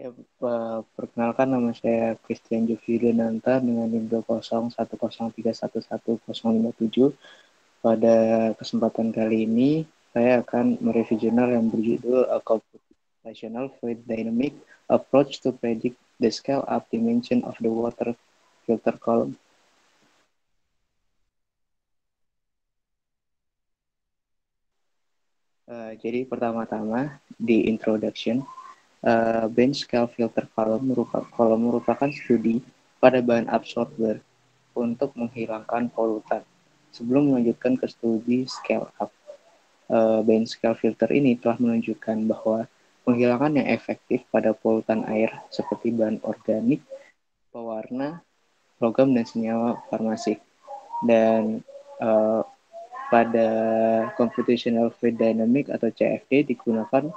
Ya, perkenalkan nama saya Christian Jufridinanta dengan NIM 20103111057. Pada kesempatan kali ini, saya akan mereview jurnal yang berjudul A Computational Fluid Dynamic Approach to Predict the Scale-up Dimension of the Water Filter Column. Jadi pertama-tama di introduction, bench scale filter column merupakan studi pada bahan absorber untuk menghilangkan polutan. Sebelum melanjutkan ke studi scale up, bench scale filter ini telah menunjukkan bahwa penghilangan yang efektif pada polutan air seperti bahan organik, pewarna, logam dan senyawa farmasi. Dan pada computational fluid dynamic atau CFD digunakan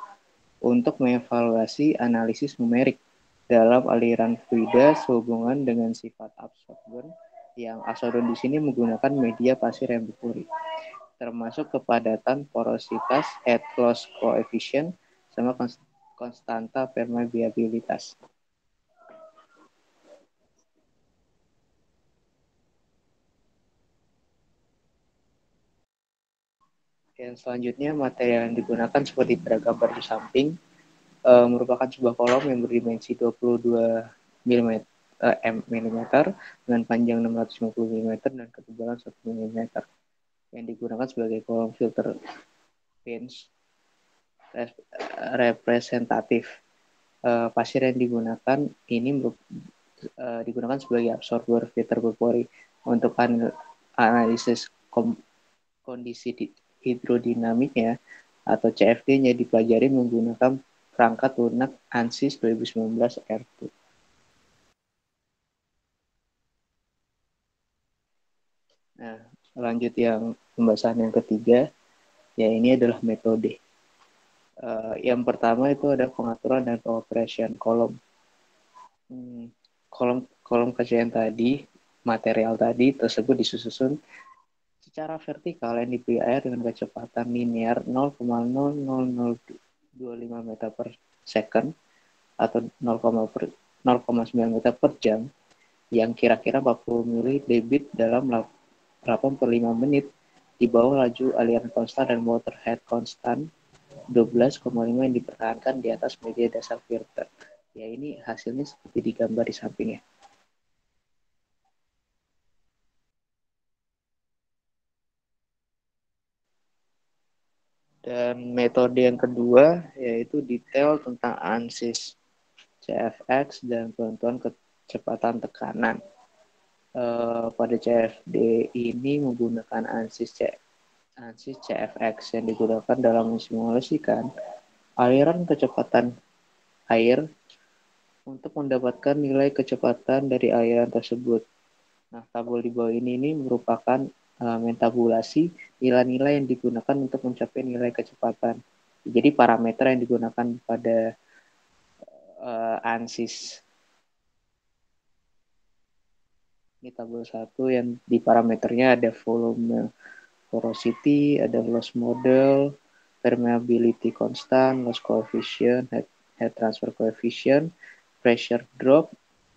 untuk mengevaluasi analisis numerik dalam aliran fluida sehubungan dengan sifat absorbent, yang absorbent di sini menggunakan media pasir yang berpuri, termasuk kepadatan, porositas, head loss coefficient, sama konstanta permeabilitas. Dan selanjutnya materi yang digunakan seperti pada gambar di samping, merupakan sebuah kolom yang berdimensi 22 mm, dengan panjang 650 mm dan ketebalan 1 mm yang digunakan sebagai kolom filter bench representatif. Pasir yang digunakan ini digunakan sebagai absorber filter berpori untuk analisis kondisi hidrodinamiknya atau CFD-nya dipelajari menggunakan perangkat lunak ANSYS 2019 R2. Nah, lanjut yang pembahasan yang ketiga, ya ini adalah metode. Yang pertama itu ada pengaturan dan operation kolom. Kolom kajian tadi, material tadi tersebut disusun secara vertikal yang diberi air dengan kecepatan linear 0,00025 meter per second atau 0,9 meter per jam yang kira-kira 40 mili debit dalam 8 per 5 menit di bawah laju aliran konstan dan water head konstan 12,5 yang dipertahankan di atas media dasar filter. Ya, ini hasilnya seperti digambar di sampingnya. Dan metode yang kedua yaitu detail tentang ANSYS CFX dan penentuan kecepatan tekanan. Pada CFD ini menggunakan ANSYS CFX yang digunakan dalam mensimulasikan aliran kecepatan air untuk mendapatkan nilai kecepatan dari aliran tersebut. Nah, tabel di bawah ini merupakan mentabulasi nilai-nilai yang digunakan untuk mencapai nilai kecepatan. Jadi parameter yang digunakan pada ANSYS. Ini tabel 1 yang di parameternya ada volume porosity, ada loss model, permeability constant, loss coefficient, head transfer coefficient, pressure drop,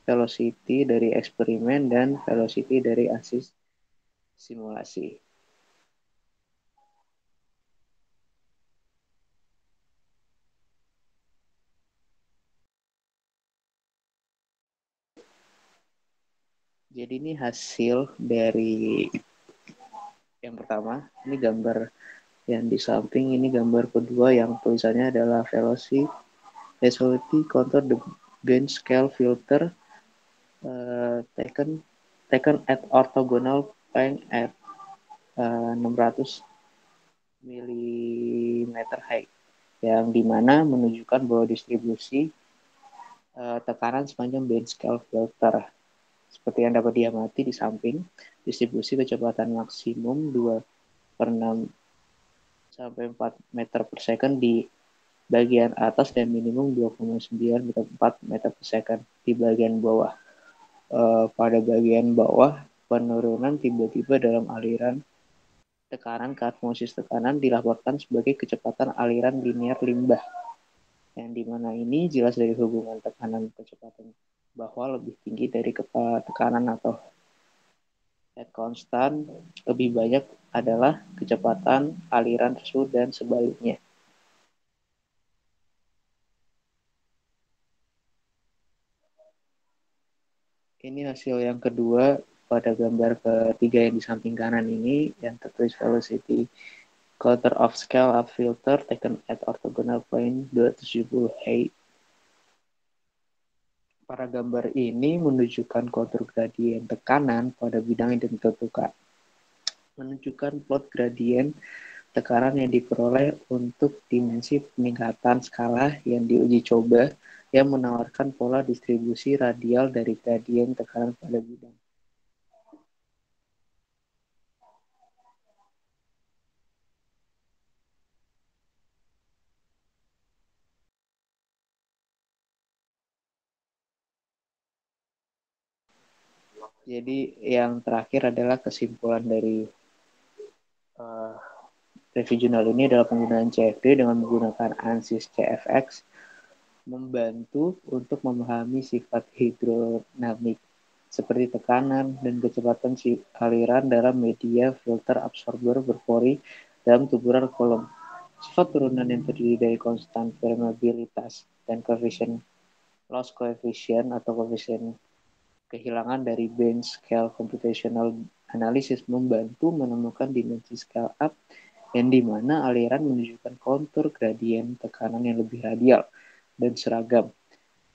velocity dari eksperimen, dan velocity dari ANSYS simulasi. Jadi ini hasil dari yang pertama, ini gambar yang di samping, ini gambar kedua yang tulisannya adalah velocity contour the bench scale filter taken at orthogonal plane at 600 mm height, yang dimana menunjukkan bahwa distribusi tekanan sepanjang bench scale filter seperti yang dapat diamati di samping, distribusi kecepatan maksimum 2 per 6 sampai 4 meter per second di bagian atas dan minimum 2,9 meter per second di bagian bawah. Pada bagian bawah, penurunan tiba-tiba dalam aliran tekanan ke atmosfer tekanan dilaporkan sebagai kecepatan aliran linear limbah. Yang dimana ini jelas dari hubungan tekanan kecepatan bahwa lebih tinggi dari kepala tekanan atau head constant lebih banyak adalah kecepatan aliran tersebut dan sebaliknya. Ini hasil yang kedua pada gambar ketiga yang di samping kanan ini yang tertulis velocity quarter of scale up filter taken at orthogonal plane 270 H. Para gambar ini menunjukkan kontur gradien tekanan pada bidang yang ditentukan. Menunjukkan plot gradien tekanan yang diperoleh untuk dimensi peningkatan skala yang diuji coba yang menawarkan pola distribusi radial dari gradien tekanan pada bidang. Jadi yang terakhir adalah kesimpulan dari uh, review jurnal ini adalah penggunaan CFD dengan menggunakan ANSYS CFX membantu untuk memahami sifat hidrodinamik seperti tekanan dan kecepatan aliran dalam media filter absorber berpori dalam tuburan kolom. Sifat turunan yang terdiri dari konstan permeabilitas dan koefisien loss coefficient atau koefisien kehilangan dari bench scale computational analysis membantu menemukan dimensi scale up yang dimana aliran menunjukkan kontur gradien tekanan yang lebih radial dan seragam.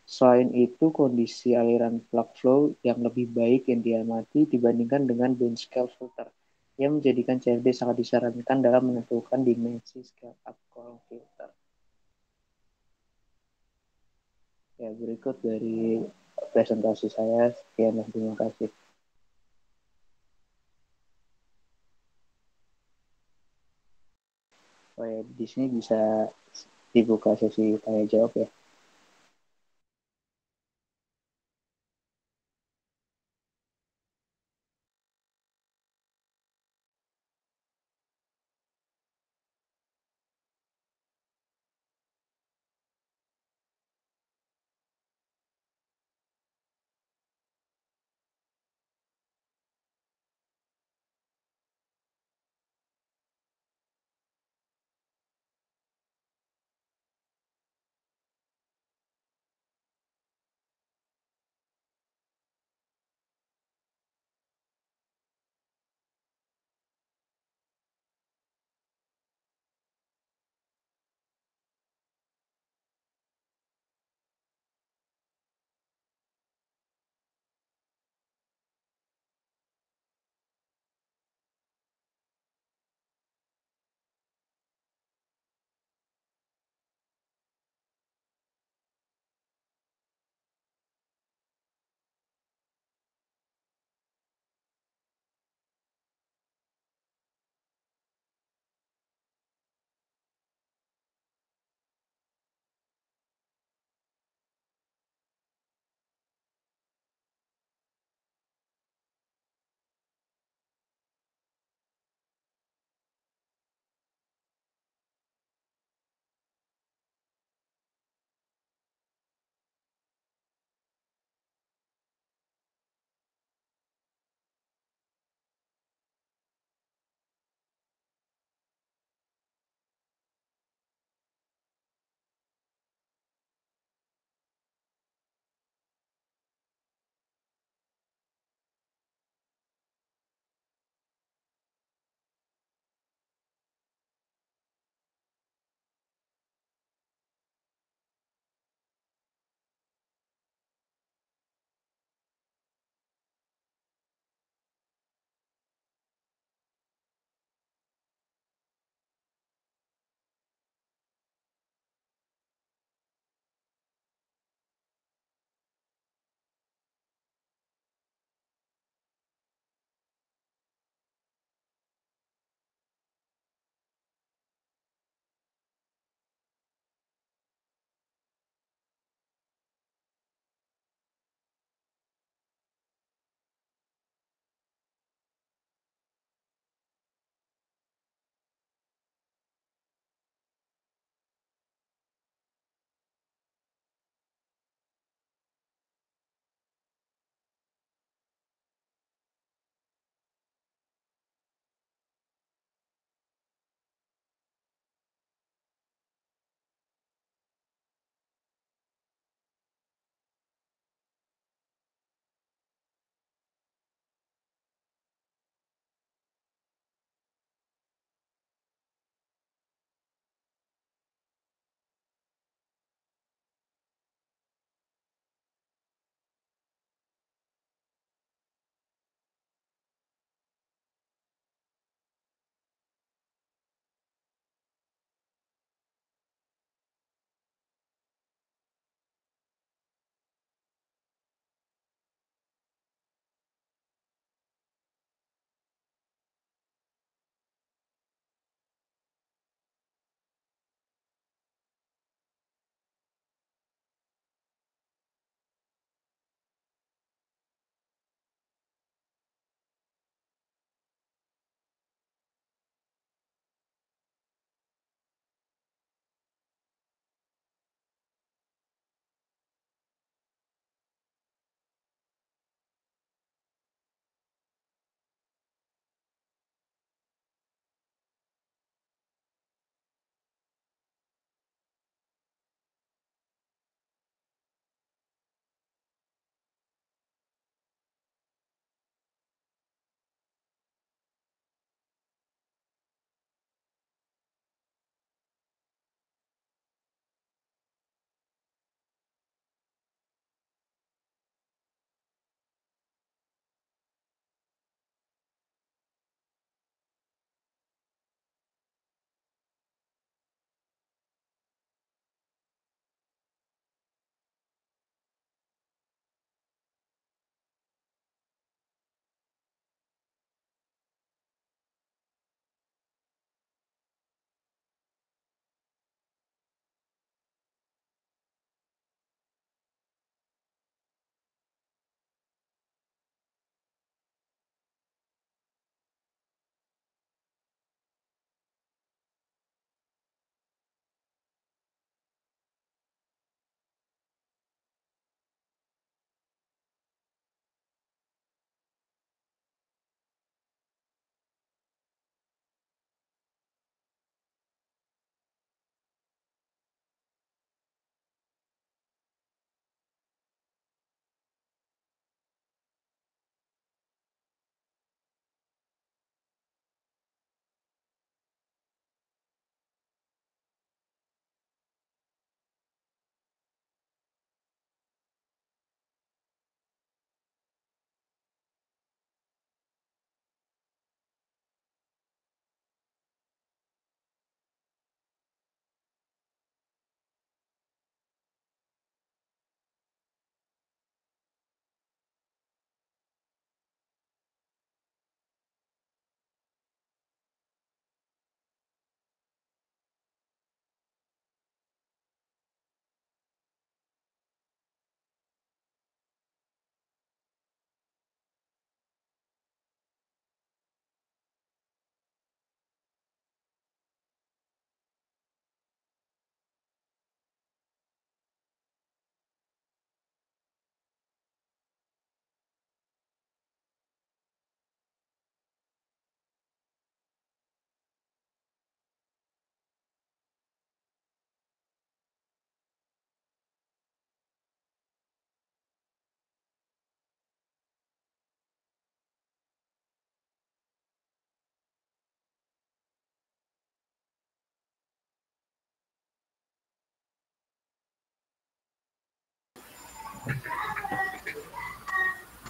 Selain itu, kondisi aliran plug flow yang lebih baik yang diamati dibandingkan dengan bench scale filter yang menjadikan CFD sangat disarankan dalam menentukan dimensi scale up column filter. Ya, berikut dari presentasi saya. Sekian dan terima kasih. Oh ya, di sini bisa dibuka sesi tanya jawab ya.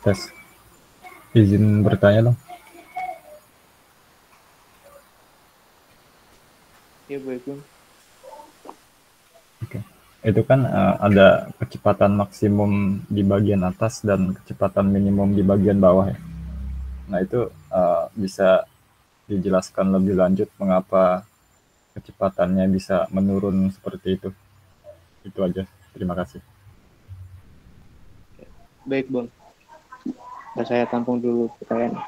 Tes, izin bertanya dong. Ya baik bang. Oke. Itu kan ada kecepatan maksimum di bagian atas dan kecepatan minimum di bagian bawah ya. Nah itu bisa dijelaskan lebih lanjut mengapa kecepatannya bisa menurun seperti itu. Itu aja. Terima kasih. Baik bang. Nah, saya tampung dulu pertanyaan.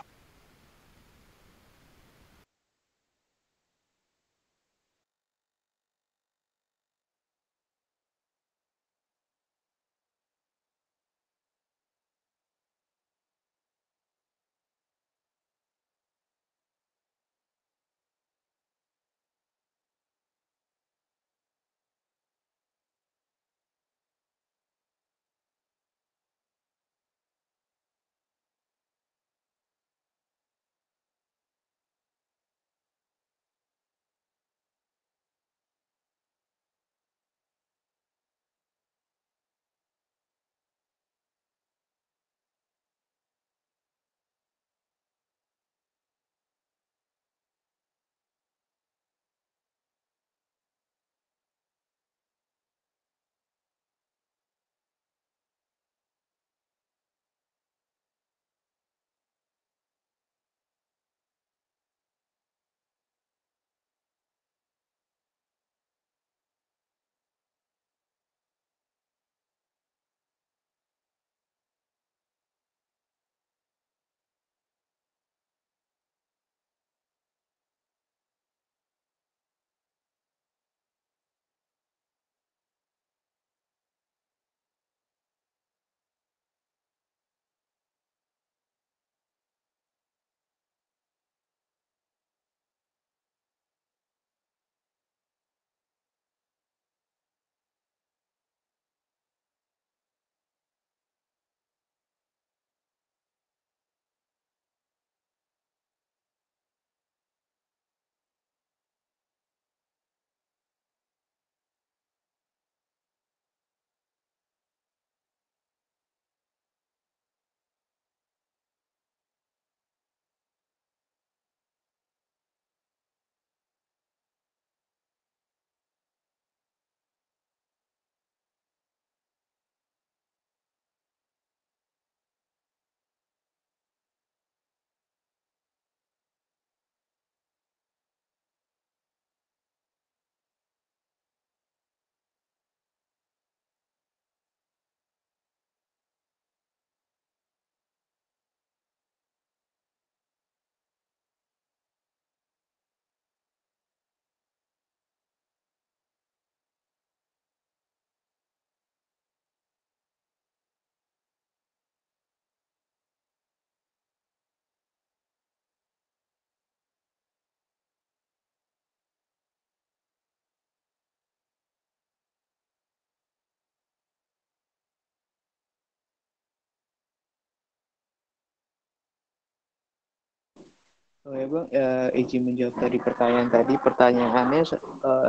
Oh ya bang, izin menjawab tadi pertanyaan tadi. Pertanyaannya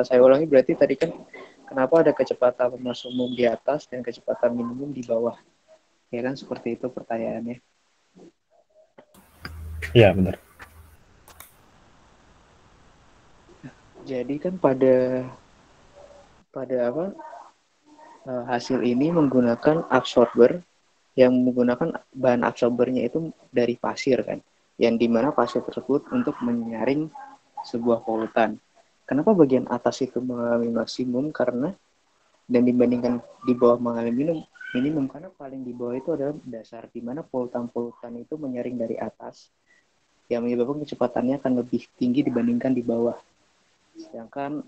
saya ulangi berarti tadi kan kenapa ada kecepatan maksimum di atas dan kecepatan minimum di bawah? Ya kan seperti itu pertanyaannya. Iya benar. Jadi kan pada pada apa hasil ini menggunakan absorber yang menggunakan bahan absorbernya itu dari pasir kan, yang dimana pasir tersebut untuk menyaring sebuah polutan. Kenapa bagian atas itu mengalami maksimum karena dan dibandingkan di bawah mengalami minimum karena paling di bawah itu adalah dasar di mana polutan-polutan itu menyaring dari atas yang menyebabkan kecepatannya akan lebih tinggi dibandingkan di bawah. Sedangkan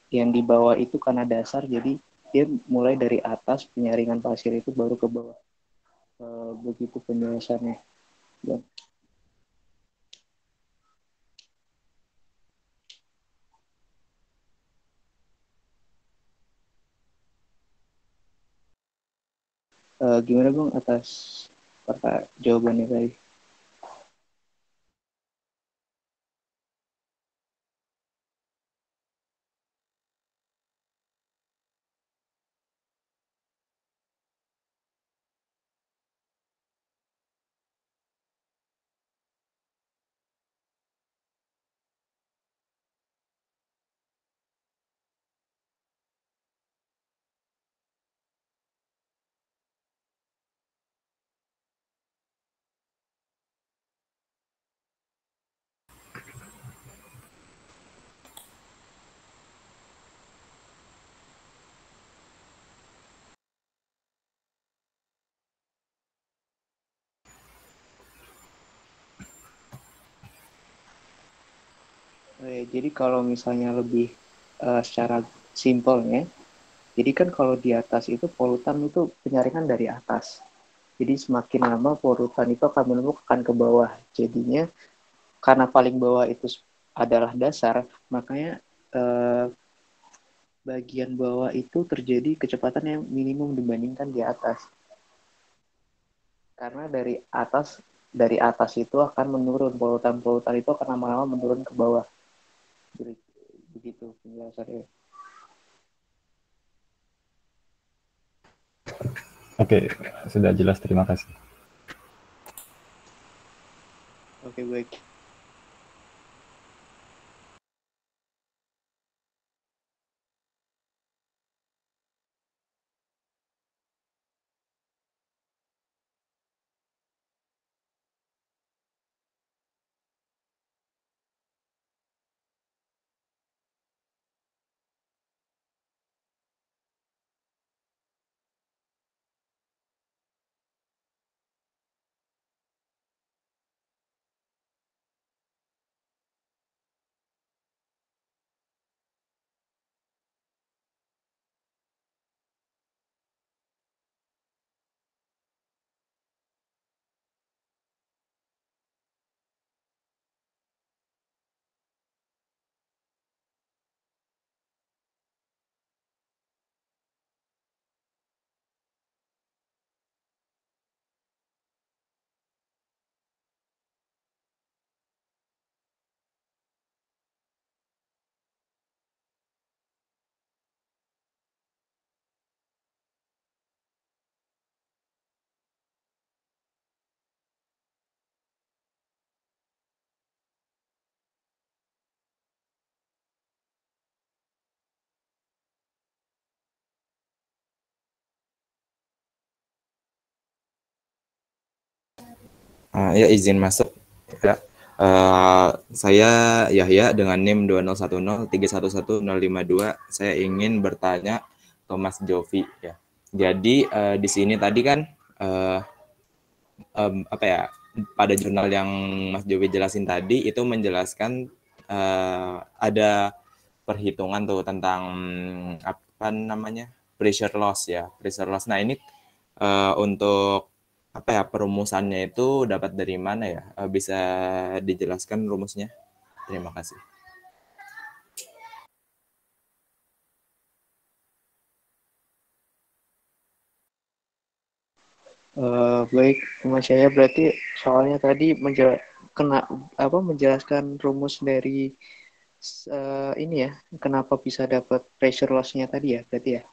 yang di bawah itu karena dasar jadi dia mulai dari atas penyaringan pasir itu baru ke bawah. Begitu penjelasannya. Dan, gimana bang atas jawabannya tadi? Jadi kalau misalnya lebih secara simpelnya, jadi kan kalau di atas itu polutan itu penyaringan dari atas. Jadi semakin lama polutan itu akan menumpuk akan ke bawah. Jadinya karena paling bawah itu adalah dasar, makanya bagian bawah itu terjadi kecepatan yang minimum dibandingkan di atas. Karena dari atas itu akan menurun, polutan-polutan itu akan lama-lama menurun ke bawah. Jadi, begitu penjelasannya. Oke, sudah jelas. Terima kasih. Oke, baik. Ya izin masuk. Ya. Saya Yahya dengan NIM 2010311052. Saya ingin bertanya ke Mas Jovi ya. Jadi di sini tadi kan uh, apa ya, pada jurnal yang Mas Jovi jelasin tadi itu menjelaskan ada perhitungan tuh tentang apa namanya, pressure loss ya, pressure loss. Nah ini untuk apa ya, perumusannya itu dapat dari mana ya? Bisa dijelaskan rumusnya? Terima kasih. Baik, Mas Yaya, berarti soalnya tadi menjelaskan rumus dari ini ya, kenapa bisa dapat pressure loss-nya tadi ya, berarti ya.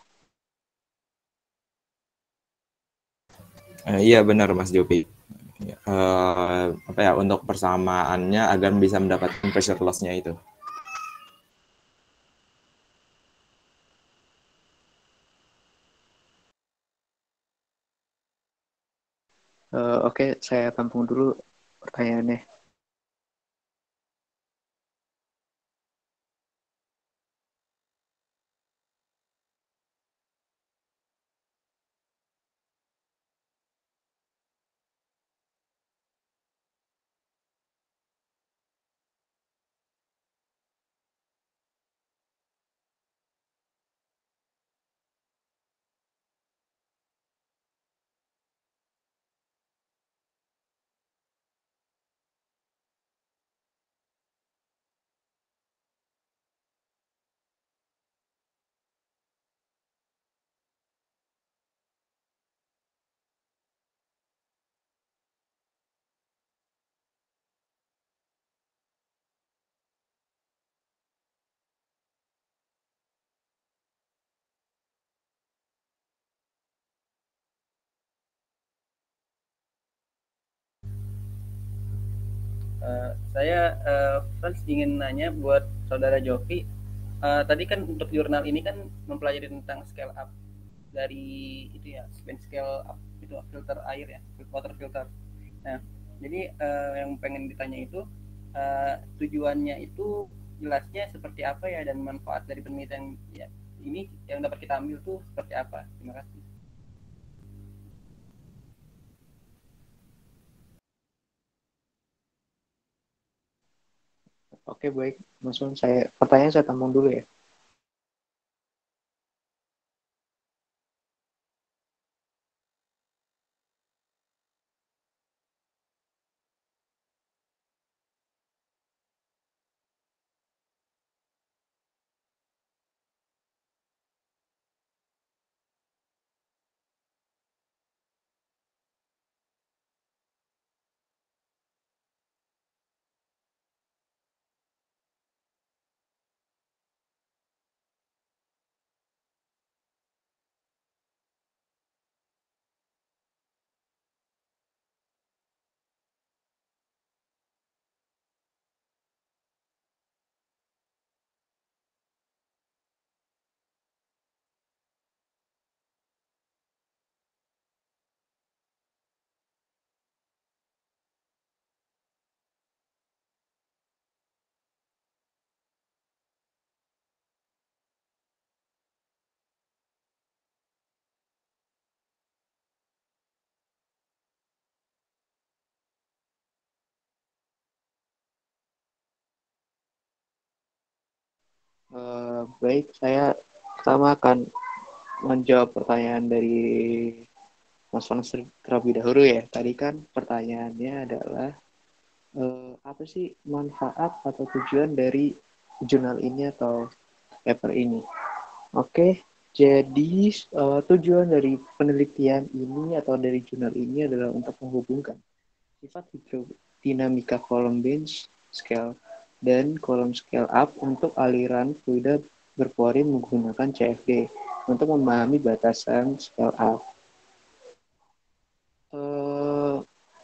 Iya benar Mas Jovi. Apa ya, untuk persamaannya agar bisa mendapatkan pressure loss-nya itu. Oke, saya tampung dulu pertanyaannya. Saya Frans ingin nanya buat saudara Jovi. Tadi kan untuk jurnal ini kan mempelajari tentang scale up dari itu ya, spin scale up itu filter air ya, water filter. Nah, jadi yang pengen ditanya itu tujuannya itu jelasnya seperti apa ya, dan manfaat dari penelitian ya, ini yang dapat kita ambil tuh seperti apa? Terima kasih. Oke, baik. Langsung pertanyaan saya tampung dulu ya. Baik, saya pertama akan menjawab pertanyaan dari Mas Frans terlebih dahulu ya. Tadi kan pertanyaannya adalah apa sih manfaat atau tujuan dari jurnal ini atau paper ini? Oke, jadi tujuan dari penelitian ini atau dari jurnal ini adalah untuk menghubungkan sifat hidrodinamika kolom bench scale dan kolom scale up untuk aliran fluida berpori menggunakan CFD untuk memahami batasan scale up.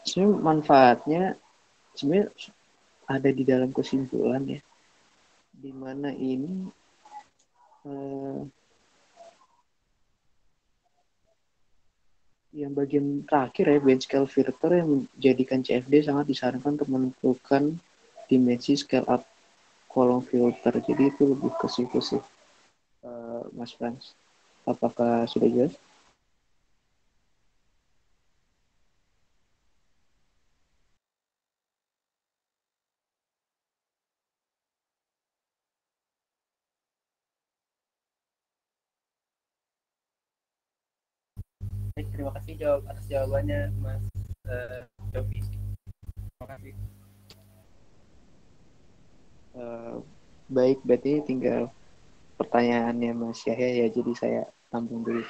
Sebenarnya manfaatnya sebenarnya ada di dalam kesimpulan ya, di mana ini eh, yang bagian terakhir ya, bench scale filter yang menjadikan CFD sangat disarankan untuk menentukan dimensi scale up kolom filter. Jadi itu lebih ke situ sih, Mas Frans. Apakah sudah jelas? Baik, terima kasih atas jawabannya Mas Jovi. Terima kasih. Baik, berarti tinggal pertanyaannya Mas Yahya ya, jadi saya tampung dulu.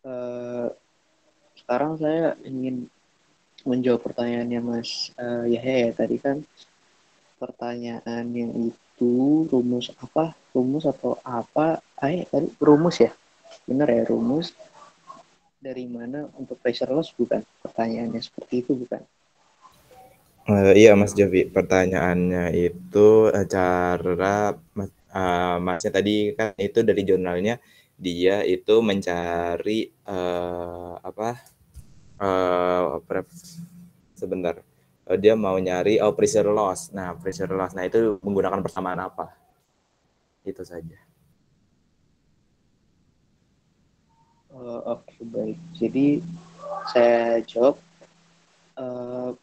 Uh, Sekarang saya ingin menjawab pertanyaannya Mas Yahya ya. Tadi kan pertanyaannya itu rumus apa? Rumus atau apa? Tadi rumus ya? Benar ya, rumus dari mana untuk pressure loss, bukan? Pertanyaannya seperti itu, bukan? Iya Mas Jovi, pertanyaannya itu cara Masnya tadi kan itu dari jurnalnya dia itu mencari apa sebentar. Dia mau nyari pressure loss. Nah, pressure loss. Nah, itu menggunakan persamaan apa? Itu saja. Oke, baik. Jadi saya jawab, uh,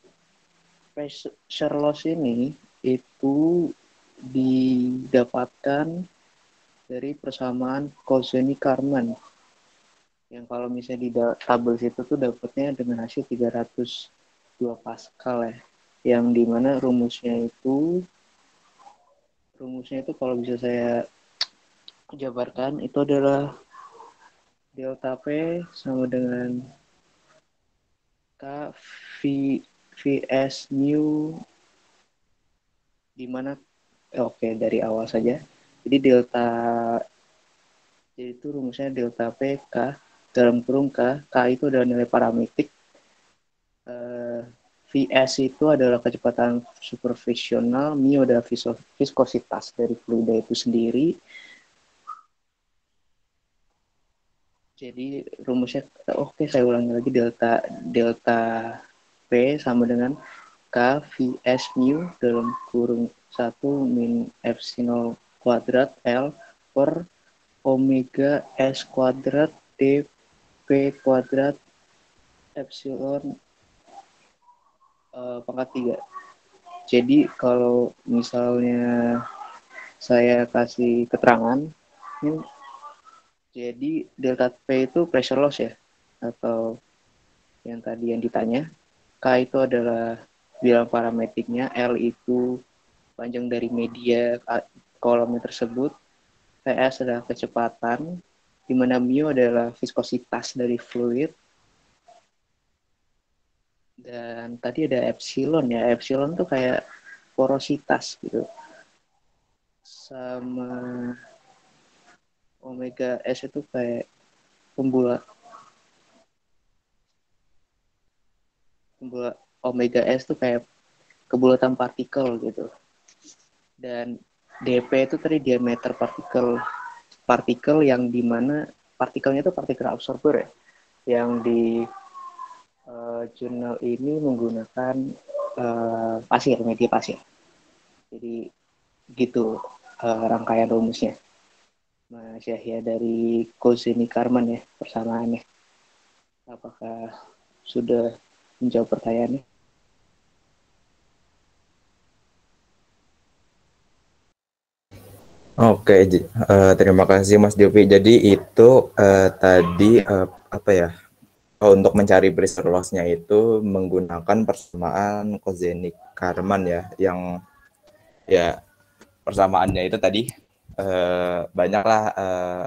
pressure loss ini itu didapatkan dari persamaan Kozeny-Karman, yang kalau misalnya di tabel situ tuh dapatnya dengan hasil 302 Pascal ya, yang dimana rumusnya itu kalau bisa saya jabarkan itu adalah delta P sama dengan K V VS mu, dimana oke, dari awal saja. Jadi jadi itu rumusnya delta P K dalam kurung K itu adalah nilai parametrik, VS itu adalah kecepatan supervisional, mu adalah viskositas dari fluida itu sendiri. Jadi rumusnya, oke, saya ulangi lagi, delta delta P sama dengan K VS mu dalam kurung 1 min epsilon kuadrat L per omega S kuadrat dP kuadrat epsilon pangkat 3. Jadi kalau misalnya saya kasih keterangan, ini, jadi delta P itu pressure loss ya, atau yang tadi yang ditanya. K itu adalah bilang parametriknya, L itu panjang dari media kolomnya tersebut, Ps adalah kecepatan, di mana mu adalah viskositas dari fluid, dan tadi ada epsilon ya, epsilon tuh kayak porositas gitu, sama omega S itu kayak pembulat pembulat omega S itu kayak kebulatan partikel gitu, dan dP itu tadi diameter partikel yang dimana partikelnya itu partikel absorber ya, yang di jurnal ini menggunakan media pasir. Jadi gitu rangkaian rumusnya, Mas Yahya, dari Kozeny-Karman ya persamaannya. Apakah sudah menjawab pertanyaannya? Oke, terima kasih Mas Jovi. Jadi itu tadi apa ya? Untuk mencari pressure loss-nya itu menggunakan persamaan Kozeny-Karman ya, yang ya persamaannya itu tadi banyaklah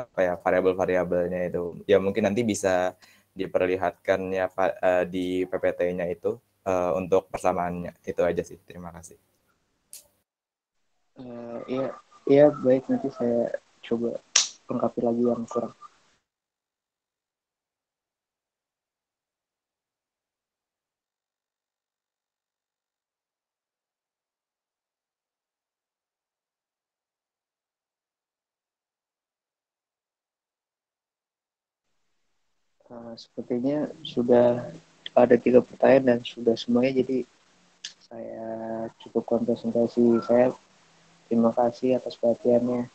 apa ya variabel-variabelnya itu. Ya mungkin nanti bisa diperlihatkan ya di PPT-nya itu untuk persamaannya. Itu aja sih. Terima kasih. Iya, iya, baik, nanti saya coba lengkapi lagi yang kurang. Sepertinya sudah ada 3 pertanyaan dan sudah semuanya, jadi saya cukup konsentrasi. Saya terima kasih atas perhatiannya.